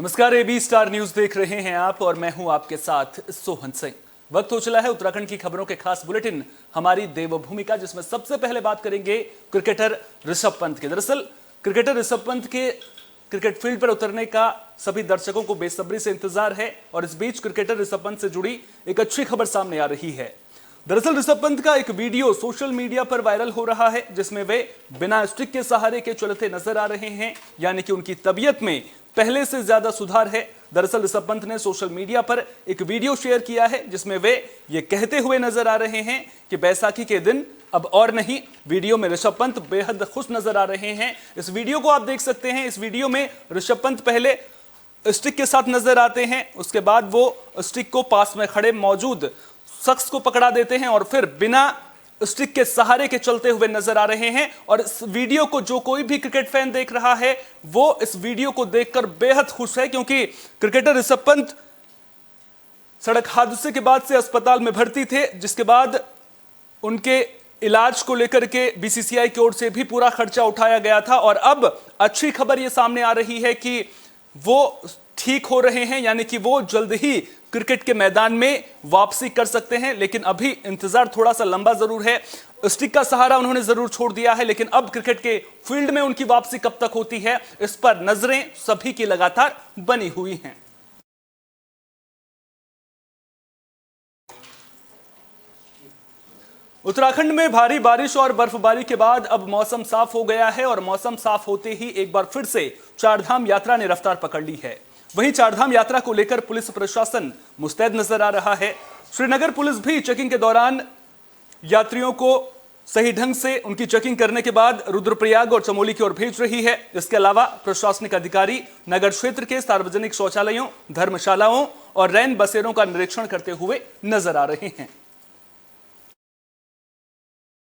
नमस्कार, AB star news देख रहे हैं आप और मैं हूं आपके साथ सोहन सिंह। वक्त हो चला है उत्तराखंड की खबरों के खास बुलेटिन हमारी देवभूमि का, जिसमें सबसे पहले बात करेंगे क्रिकेटर ऋषभ पंत के। दरअसल क्रिकेटर ऋषभ पंत के क्रिकेट फील्ड पर उतरने का सभी दर्शकों को बेसब्री से इंतजार है और इस बीच क्रिकेटर ऋषभ पंत से जुड़ी एक अच्छी खबर सामने आ रही है। दरअसल ऋषभ पंत का एक वीडियो सोशल मीडिया पर वायरल हो रहा है, जिसमें वे बिना स्टिक के सहारे के चलते नजर आ रहे हैं, यानी कि उनकी तबीयत में पहले से ज्यादा सुधार है। दरअसल ऋषभ पंत ने सोशल मीडिया पर एक वीडियो शेयर किया है, जिसमें वे ये कहते हुए नजर आ रहे हैं कि बैसाखी के दिन अब और नहीं। वीडियो में ऋषभ पंत बेहद खुश नजर आ रहे हैं। इस वीडियो को आप देख सकते हैं। इस वीडियो में ऋषभ पंत पहले स्टिक के साथ नजर आते हैं, उसके बाद वो स्टिक को पास में खड़े मौजूद शख्स को पकड़ा देते हैं और फिर बिना स्टिक के सहारे के चलते हुए नजर आ रहे हैं। और इस वीडियो को जो कोई भी क्रिकेट फैन देख रहा है वो इस वीडियो को देखकर बेहद खुश है, क्योंकि क्रिकेटर ऋषभ पंत सड़क हादसे के बाद से अस्पताल में भर्ती थे, जिसके बाद उनके इलाज को लेकर के बीसीसीआई की ओर से भी पूरा खर्चा उठाया गया था। और अब अच्छी खबर यह सामने आ रही है कि वो ठीक हो रहे हैं, यानी कि वो जल्द ही क्रिकेट के मैदान में वापसी कर सकते हैं। लेकिन अभी इंतजार थोड़ा सा लंबा जरूर है। स्टिक का सहारा उन्होंने जरूर छोड़ दिया है, लेकिन अब क्रिकेट के फील्ड में उनकी वापसी कब तक होती है, इस पर नजरें सभी की लगातार बनी हुई हैं। उत्तराखंड में भारी बारिश और बर्फबारी के बाद अब मौसम साफ हो गया है और मौसम साफ होते ही एक बार फिर से चारधाम यात्रा ने रफ्तार पकड़ ली है। वहीं चारधाम यात्रा को लेकर पुलिस प्रशासन मुस्तैद नजर आ रहा है। श्रीनगर पुलिस भी चेकिंग के दौरान यात्रियों को सही ढंग से उनकी चेकिंग करने के बाद रुद्रप्रयाग और चमोली की ओर भेज रही है। इसके अलावा प्रशासनिक अधिकारी नगर क्षेत्र के सार्वजनिक शौचालयों, धर्मशालाओं और रैन बसेरों का निरीक्षण करते हुए नजर आ रहे हैं।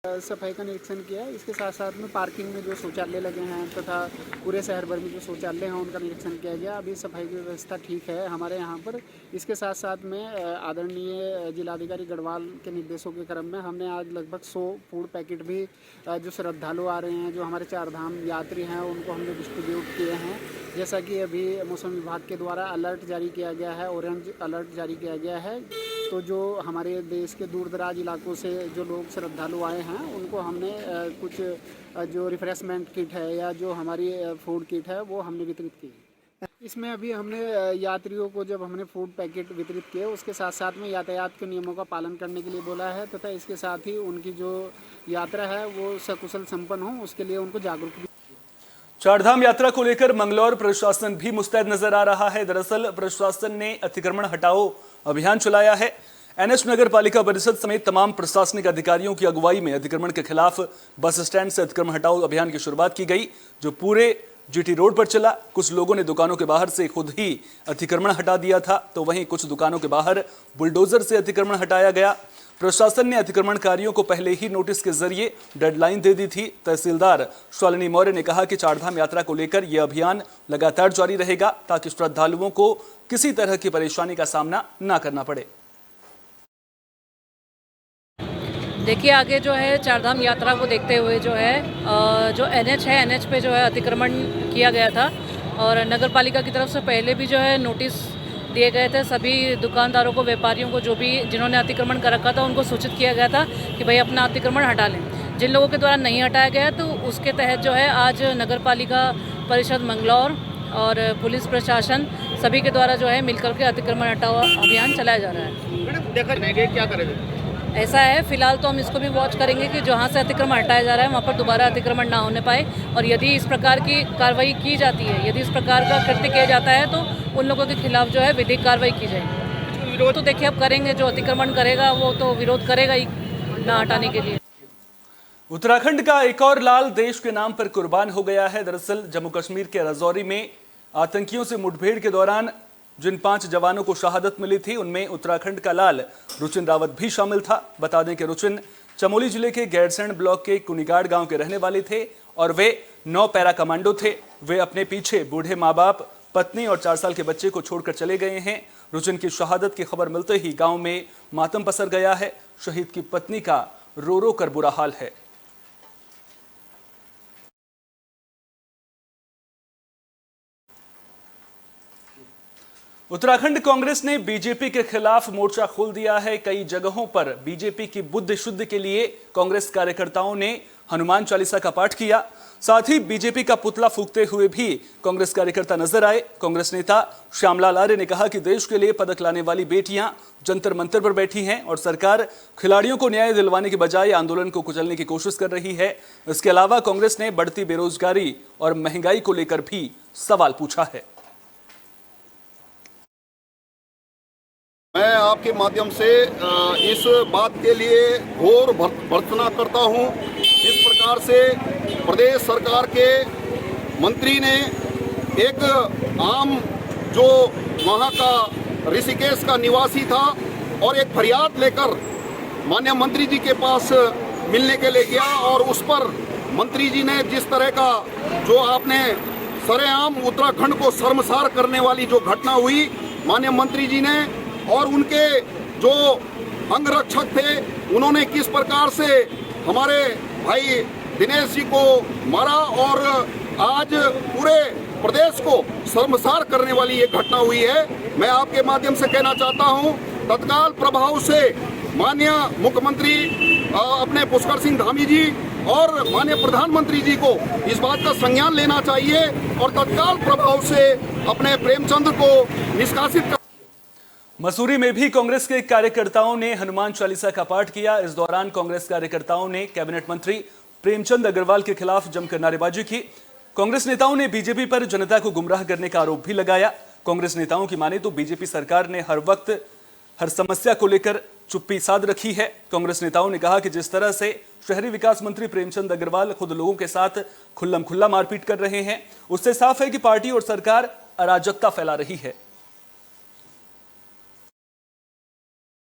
सफाई का निरीक्षण किया। इसके साथ साथ में पार्किंग में जो शौचालय लगे हैं तथा पूरे शहर भर में जो शौचालय हैं उनका निरीक्षण किया गया। अभी सफाई की व्यवस्था ठीक है हमारे यहाँ पर। इसके साथ साथ में आदरणीय जिलाधिकारी गढ़वाल के निर्देशों के क्रम में हमने आज लगभग 100 फूड पैकेट भी जो श्रद्धालु आ रहे हैं, जो हमारे चारधाम यात्री हैं, उनको हमने डिस्ट्रीब्यूट किए हैं। जैसा कि अभी मौसम विभाग के द्वारा अलर्ट जारी किया गया है, ऑरेंज अलर्ट जारी किया गया है, तो जो हमारे देश के दूर दराज इलाकों से जो लोग श्रद्धालु आए हैं उनको हमने कुछ जो रिफ्रेशमेंट किट है या जो हमारी फूड किट है वो हमने वितरित की। इसमें अभी हमने यात्रियों को जब हमने फूड पैकेट वितरित किए, उसके साथ साथ में यातायात के नियमों का पालन करने के लिए बोला है तथा इसके साथ ही उनकी जो यात्रा है वो सकुशल संपन्न हो, उसके लिए उनको जागरूक भी। चारधाम यात्रा को लेकर मंगलौर प्रशासन भी मुस्तैद नजर आ रहा है। दरअसल प्रशासन ने अतिक्रमण हटाओ अभियान चलाया है। एनएच नगर पालिका परिषद समेत तमाम प्रशासनिक अधिकारियों की अगुवाई में अतिक्रमण के खिलाफ बस स्टैंड से अतिक्रमण हटाओ अभियान की शुरुआत की गई, जो पूरे जीटी रोड पर चला। कुछ लोगों ने दुकानों के बाहर से खुद ही अतिक्रमण हटा दिया था, तो वहीं कुछ दुकानों के बाहर बुलडोजर से अतिक्रमण हटाया गया। प्रशासन ने अतिक्रमणकारियों को पहले ही नोटिस के जरिए डेडलाइन दे दी थी। तहसीलदार शालिनी मौर्य ने कहा कि चारधाम यात्रा को लेकर यह अभियान लगातार जारी रहेगा, ताकि श्रद्धालुओं को किसी तरह की परेशानी का सामना न करना पड़े। देखिए, आगे जो है चारधाम यात्रा को देखते हुए जो है जो एनएच है, एनएच पे जो है अतिक्रमण किया गया था और नगर पालिका की तरफ से पहले भी जो है नोटिस दिए गए थे। सभी दुकानदारों को, व्यापारियों को, जो भी जिन्होंने अतिक्रमण कर रखा था उनको सूचित किया गया था कि भाई अपना अतिक्रमण हटा लें। जिन लोगों के द्वारा नहीं हटाया गया तो उसके तहत जो है आज नगर पालिका परिषद मंगलौर और पुलिस प्रशासन सभी के द्वारा जो है मिलकर के अतिक्रमण हटाओ अभियान चलाया जा रहा है। देखा नहीं क्या करेंगे ऐसा है, फिलहाल तो हम इसको भी वॉच करेंगे कि जहाँ से अतिक्रमण हटाया जा रहा है वहाँ पर दोबारा अतिक्रमण ना होने पाए, और यदि इस प्रकार की कार्रवाई की जाती है, यदि इस प्रकार का कृत्य किया जाता है तो उन लोगों के खिलाफ जो है विधिक कार्रवाई की जाएगी। विरोध तो देखिए अब करेंगे, जो अतिक्रमण करेगा वो तो विरोध करेगा ही ना हटाने के लिए। उत्तराखंड का एक और लाल देश के नाम पर कुर्बान हो गया है। दरअसल जम्मू कश्मीर के राजौरी में आतंकियों से मुठभेड़ के दौरान जिन 5 जवानों को शहादत मिली थी उनमें उत्तराखंड का लाल रुचिन रावत भी शामिल था। बता दें कि रुचिन चमोली जिले के गैरसैंण ब्लॉक के कुनिगाड़ गांव के रहने वाले थे और वे 9 पैरा कमांडो थे। वे अपने पीछे बूढ़े माँ बाप, पत्नी और 4 साल के बच्चे को छोड़कर चले गए हैं। रुचिन की शहादत की खबर मिलते ही गांव में मातम पसर गया है। शहीद की पत्नी का रो रो कर बुरा हाल है। उत्तराखंड कांग्रेस ने बीजेपी के खिलाफ मोर्चा खोल दिया है। कई जगहों पर बीजेपी की बुद्धि शुद्धि के लिए कांग्रेस कार्यकर्ताओं ने हनुमान चालीसा का पाठ किया। साथ ही बीजेपी का पुतला फूंकते हुए भी कांग्रेस कार्यकर्ता नजर आए। कांग्रेस नेता श्यामलाल आर्य ने कहा कि देश के लिए पदक लाने वाली बेटियां जंतर मंतर पर बैठी हैं और सरकार खिलाड़ियों को न्याय दिलवाने के बजाय आंदोलन को कुचलने की कोशिश कर रही है। इसके अलावा कांग्रेस ने बढ़ती बेरोजगारी और महंगाई को लेकर भी सवाल पूछा है। मैं आपके माध्यम से इस बात के लिए घोर भर्त्सना करता हूं, जिस प्रकार से प्रदेश सरकार के मंत्री ने एक आम जो वहां का ऋषिकेश का निवासी था और एक फरियाद लेकर माननीय मंत्री जी के पास मिलने के लिए गया और उस पर मंत्री जी ने जिस तरह का जो आपने सरेआम उत्तराखंड को शर्मसार करने वाली जो घटना हुई, माननीय मंत्री जी ने और उनके जो अंगरक्षक थे उन्होंने किस प्रकार से हमारे भाई दिनेश जी को मारा और आज पूरे प्रदेश को शर्मसार करने वाली ये घटना हुई है। मैं आपके माध्यम से कहना चाहता हूं, तत्काल प्रभाव से माननीय मुख्यमंत्री अपने पुष्कर सिंह धामी जी और माननीय प्रधानमंत्री जी को इस बात का संज्ञान लेना चाहिए और तत्काल प्रभाव से अपने प्रेमचंद को निष्कासित। मसूरी में भी कांग्रेस के कार्यकर्ताओं ने हनुमान चालीसा का पाठ किया। इस दौरान कांग्रेस कार्यकर्ताओं ने कैबिनेट मंत्री प्रेमचंद अग्रवाल के खिलाफ जमकर नारेबाजी की। कांग्रेस नेताओं ने बीजेपी पर जनता को गुमराह करने का आरोप भी लगाया। कांग्रेस नेताओं की माने तो बीजेपी सरकार ने हर वक्त हर समस्या को लेकर चुप्पी साध रखी है। कांग्रेस नेताओं ने कहा कि जिस तरह से शहरी विकास मंत्री प्रेमचंद अग्रवाल खुद लोगों के साथ खुल्लम खुल्ला मारपीट कर रहे हैं, उससे साफ है कि पार्टी और सरकार अराजकता फैला रही है।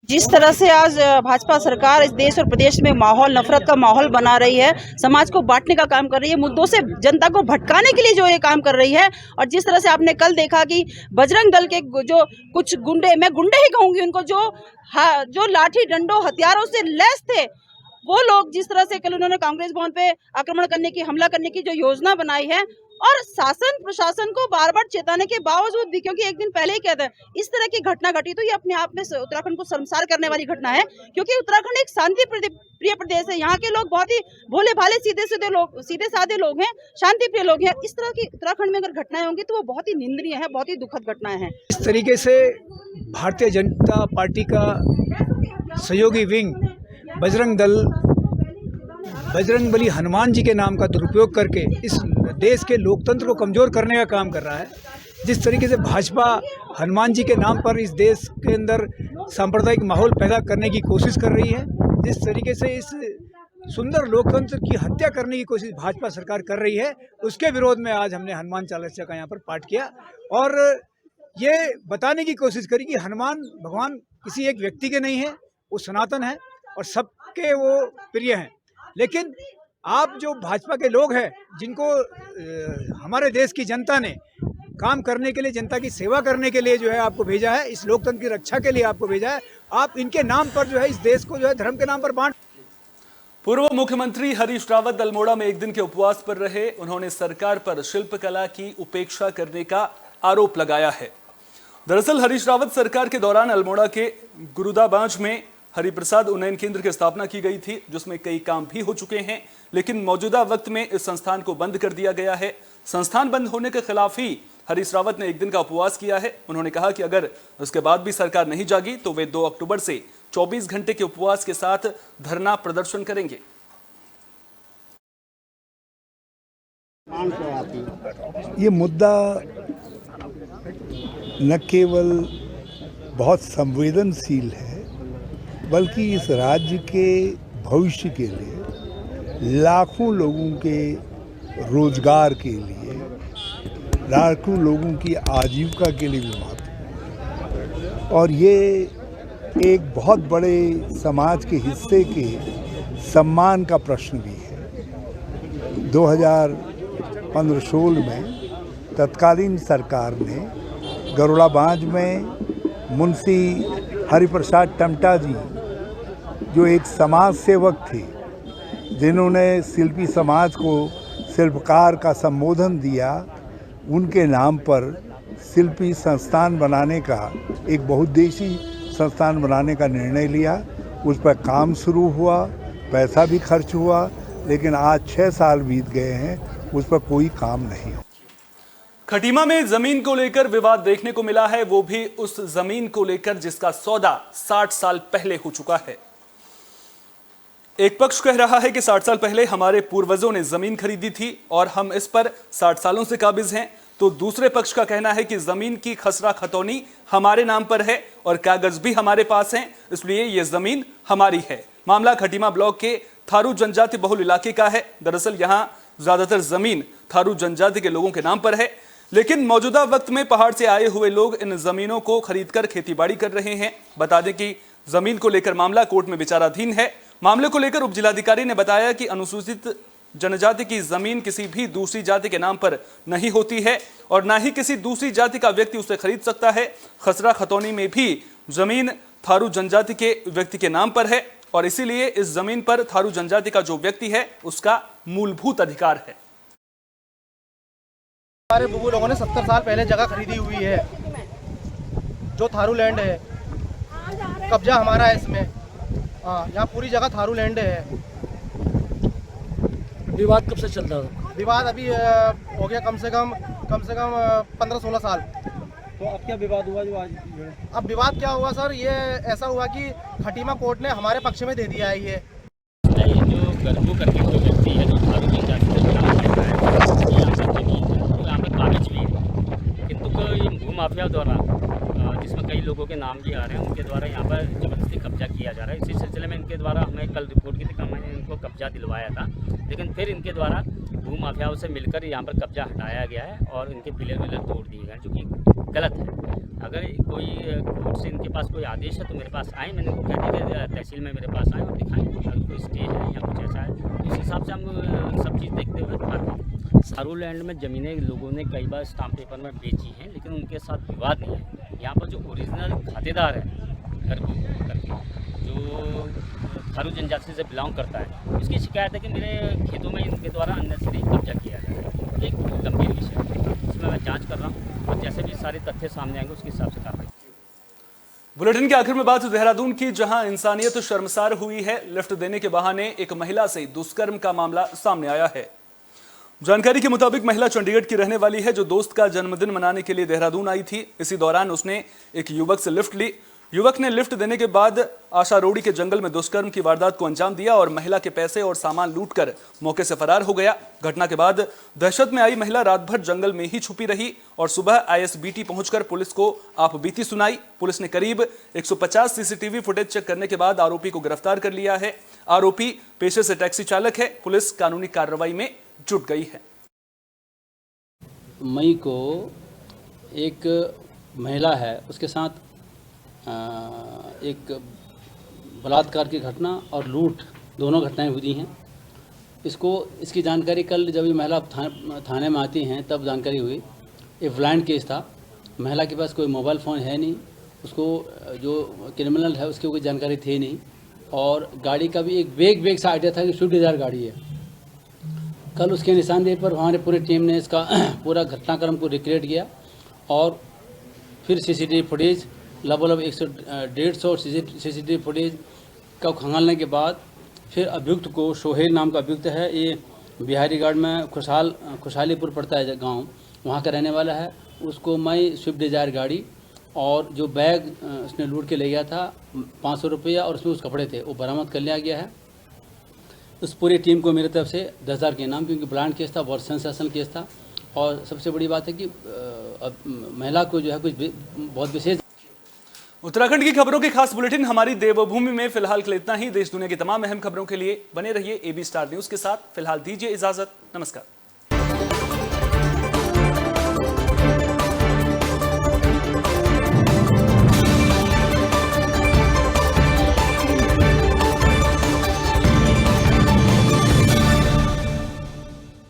जिस तरह से आज भाजपा सरकार इस देश और प्रदेश में माहौल नफरत का माहौल बना रही है, समाज को बांटने का काम कर रही है, मुद्दों से जनता को भटकाने के लिए जो ये काम कर रही है, और जिस तरह से आपने कल देखा कि बजरंग दल के जो कुछ गुंडे, मैं गुंडे ही कहूंगी उनको, जो लाठी डंडों हथियारों से लैस थे, वो लोग जिस तरह से कल उन्होंने कांग्रेस भवन पे आक्रमण करने की, हमला करने की जो योजना बनाई है, और शासन प्रशासन को बार बार चेताने के बावजूद भी, क्योंकि एक दिन पहले ही कहते हैं इस तरह की घटना घटी तो ये अपने आप में उत्तराखंड को शर्मसार करने वाली घटना है, क्योंकि उत्तराखंड एक शांति प्रिय प्रदेश है। यहाँ के लोग बहुत ही भोले भाले सीधे साधे लोग हैं, शांति प्रिय लोग हैं। इस तरह की उत्तराखंड में अगर घटनाएं होंगी तो वो बहुत ही निंदनीय है, बहुत ही दुखद घटनाएं हैं। इस तरीके से भारतीय जनता पार्टी का सहयोगी विंग बजरंगबली हनुमान जी के नाम का दुरुपयोग करके इस देश के लोकतंत्र को कमज़ोर करने का काम कर रहा है। जिस तरीके से भाजपा हनुमान जी के नाम पर इस देश के अंदर सांप्रदायिक माहौल पैदा करने की कोशिश कर रही है, जिस तरीके से इस सुंदर लोकतंत्र की हत्या करने की कोशिश भाजपा सरकार कर रही है, उसके विरोध में आज हमने हनुमान चालीसा का यहाँ पर पाठ किया और ये बताने की कोशिश करी कि हनुमान भगवान किसी एक व्यक्ति के नहीं है, वो सनातन है और सबके वो प्रिय हैं। लेकिन आप जो भाजपा के लोग हैं, जिनको हमारे देश की जनता ने काम करने के लिए, जनता की सेवा करने के लिए जो है आपको भेजा है, इस लोकतंत्र की रक्षा के लिए आपको भेजा है, आप इनके नाम पर जो है इस देश को जो है धर्म के नाम पर बांट। पूर्व मुख्यमंत्री हरीश रावत अल्मोड़ा में एक दिन के उपवास पर रहे। उन्होंने सरकार पर शिल्पकला की उपेक्षा करने का आरोप लगाया है। दरअसल हरीश रावत सरकार के दौरान अल्मोड़ा के गुरुदाबांज में हरिप्रसाद उन्नयन केंद्र की स्थापना की गई थी, जिसमें कई काम भी हो चुके हैं, लेकिन मौजूदा वक्त में इस संस्थान को बंद कर दिया गया है। संस्थान बंद होने के खिलाफ ही हरीश रावत ने एक दिन का उपवास किया है। उन्होंने कहा कि अगर उसके बाद भी सरकार नहीं जागी तो वे 2 अक्टूबर से 24 घंटे के उपवास के साथ धरना प्रदर्शन करेंगे। ये मुद्दा न केवल बहुत संवेदनशील है, बल्कि इस राज्य के भविष्य के लिए, लाखों लोगों के रोजगार के लिए, लाखों लोगों की आजीविका के लिए भी महत्वपूर्ण है। और ये एक बहुत बड़े समाज के हिस्से के सम्मान का प्रश्न भी है। 2015-16 में तत्कालीन सरकार ने गरुड़ाबांज में मुंशी हरिप्रसाद टमटा जी, जो एक समाज सेवक थे, जिन्होंने शिल्पी समाज को शिल्पकार का संबोधन दिया, उनके नाम पर शिल्पी संस्थान बनाने का, एक बहुउद्देशीय संस्थान बनाने का निर्णय लिया। उस पर काम शुरू हुआ, पैसा भी खर्च हुआ, लेकिन आज 6 साल बीत गए हैं, उस पर कोई काम नहीं हो। खटीमा में जमीन को लेकर विवाद देखने को मिला है, वो भी उस जमीन को लेकर जिसका सौदा 60 साल पहले हो चुका है। एक पक्ष कह रहा है कि 60 साल पहले हमारे पूर्वजों ने जमीन खरीदी थी और हम इस पर 60 सालों से काबिज हैं, तो दूसरे पक्ष का कहना है कि जमीन की खसरा खतौनी हमारे नाम पर है और कागज भी हमारे पास हैं, इसलिए यह जमीन हमारी है। मामला खटीमा ब्लॉक के थारू जनजाति बहुल इलाके का है। दरअसल यहां ज्यादातर जमीन थारू जनजाति के लोगों के नाम पर है, लेकिन मौजूदा वक्त में पहाड़ से आए हुए लोग इन जमीनों को खरीदकर खेतीबाड़ी कर रहे हैं। बता दें कि जमीन को लेकर मामला कोर्ट में विचाराधीन है। मामले को लेकर उप जिलाधिकारी ने बताया कि अनुसूचित जनजाति की जमीन किसी भी दूसरी जाति के नाम पर नहीं होती है और ना ही किसी दूसरी जाति का व्यक्ति उसे खरीद सकता है। खसरा खतौनी में भी जमीन थारू जनजाति के व्यक्ति के नाम पर है और इसीलिए इस जमीन पर थारू जनजाति का जो व्यक्ति है उसका मूलभूत अधिकार है। हमारे बुबू लोगों ने 70 साल पहले जगह खरीदी हुई है, जो थारू लैंड है। कब्जा हमारा है इसमें। यहाँ पूरी जगह थारू लैंड है। विवाद कब से चल रहा है? विवाद अभी हो गया कम से कम 15-16 साल। तो अब क्या विवाद हुआ जो आज? अब विवाद क्या हुआ सर, ये ऐसा हुआ कि खटीमा कोर्ट ने हमारे पक्ष में दे दिया है। ये जो गरबू करके जो व्यक्ति है, जो थारू जनजाति से बिलोंग करता है, यहाँ पर जमीन है, तो यहाँ पर कागज भी है, किंतु ये भूमाफिया द्वारा, जिसमें कई लोगों के नाम भी आ रहे हैं, उनके द्वारा यहाँ पर जबरदस्ती कब्जा किया जा रहा है। इसी सिलसिले में इनके द्वारा हमें कल रिपोर्ट की थी, मैंने इनको कब्जा दिलवाया था, लेकिन फिर इनके द्वारा भूमाफियाओं से मिलकर यहाँ पर कब्जा हटाया गया है और इनके पिलर विलर तोड़ दिए गए, जो कि गलत है। अगर कोई कोर्ट से इनके पास कोई आदेश है तो मेरे पास आए, मैंने उनको कह दिया कि तहसील में मेरे पास आए और दिखाएं अगर कोई स्टे है या कुछ ऐसा है, तो इस हिसाब से हम सब चीज़ देखते हुए करते हैं। थारू लैंड में ज़मीनें लोगों ने कई बार स्टाम्प पेपर में बेची हैं, लेकिन उनके साथ विवाद नहीं है। यहाँ पर जो ओरिजिनल खातेदार है गरबू करके, जो थारू जनजाति से बिलोंग करता है, उसकी शिकायत है कि मेरे खेतों में इनके द्वारा अननेसेसरी कब्जा किया जा रहा है। एक गंभीर विषय है, इसमें मैं जांच कर रहा हूँ और जैसे भी सारे तथ्य सामने आएंगे उसके हिसाब से कार्रवाई। बुलेटिन के आखिर में बात देहरादून की, जहां इंसानियत शर्मसार हुई है। लिफ्ट देने के बहाने एक महिला से दुष्कर्म का मामला सामने आया है। जानकारी के मुताबिक महिला चंडीगढ़ की रहने वाली है, जो दोस्त का जन्मदिन मनाने के लिए देहरादून आई थी। इसी दौरान उसने एक युवक से लिफ्ट ली। युवक ने लिफ्ट देने के बाद आशा रोड़ी के जंगल में दुष्कर्म की वारदात को अंजाम दिया और महिला के पैसे और सामान लूटकर मौके से फरार हो गया। घटना के बाद दहशत में आई महिला रात भर जंगल में ही छुपी रही और सुबह आईएसबीटी पहुंचकर पुलिस को आपबीती सुनाई। पुलिस ने करीब 150 सीसीटीवी फुटेज चेक करने के बाद आरोपी को गिरफ्तार कर लिया है। आरोपी पेशे से टैक्सी चालक है। पुलिस कानूनी कार्रवाई में जुट गई है। मई को एक महिला है, उसके साथ एक बलात्कार की घटना और लूट, दोनों घटनाएं हुई हैं। इसकी जानकारी कल जब ये महिला थाने में आती हैं तब जानकारी हुई। ये ब्लाइंड केस था, महिला के पास कोई मोबाइल फ़ोन है नहीं, उसको जो क्रिमिनल है उसकी कोई जानकारी थी नहीं, और गाड़ी का भी एक वेग सा आइडिया था कि स्विफ्ट डिज़ायर गाड़ी है। कल उसके निशानदेही पर हमारे पूरी टीम ने इसका पूरा घटनाक्रम को रिक्रिएट किया और फिर सीसीटीवी फुटेज लगभग 150 सीसीटीवी फुटेज का खंगालने के बाद फिर अभियुक्त को, सोहेल नाम का अभियुक्त है, ये बिहारी घाट में खुशहालीपुर पड़ता है गांव, वहां का रहने वाला है। उसको मैं स्विफ्ट डिज़ायर गाड़ी और जो बैग उसने लूट के ले गया था 500 रुपया और उसमें उस कपड़े थे, वो बरामद कर लिया गया है। उस पूरी टीम को मेरी तरफ से 10,000 के इनाम, क्योंकि ब्लाइंड केस था, बहुत सेंसेशनल केस था। और सबसे बड़ी बात है कि महिला को जो है कुछ बहुत विशेष। उत्तराखंड की खबरों की खास बुलेटिन हमारी देवभूमि में फिलहाल के लिए इतना ही। देश दुनिया की तमाम अहम खबरों के लिए बने रहिए AB स्टार न्यूज के साथ। फिलहाल दीजिए इजाजत, नमस्कार।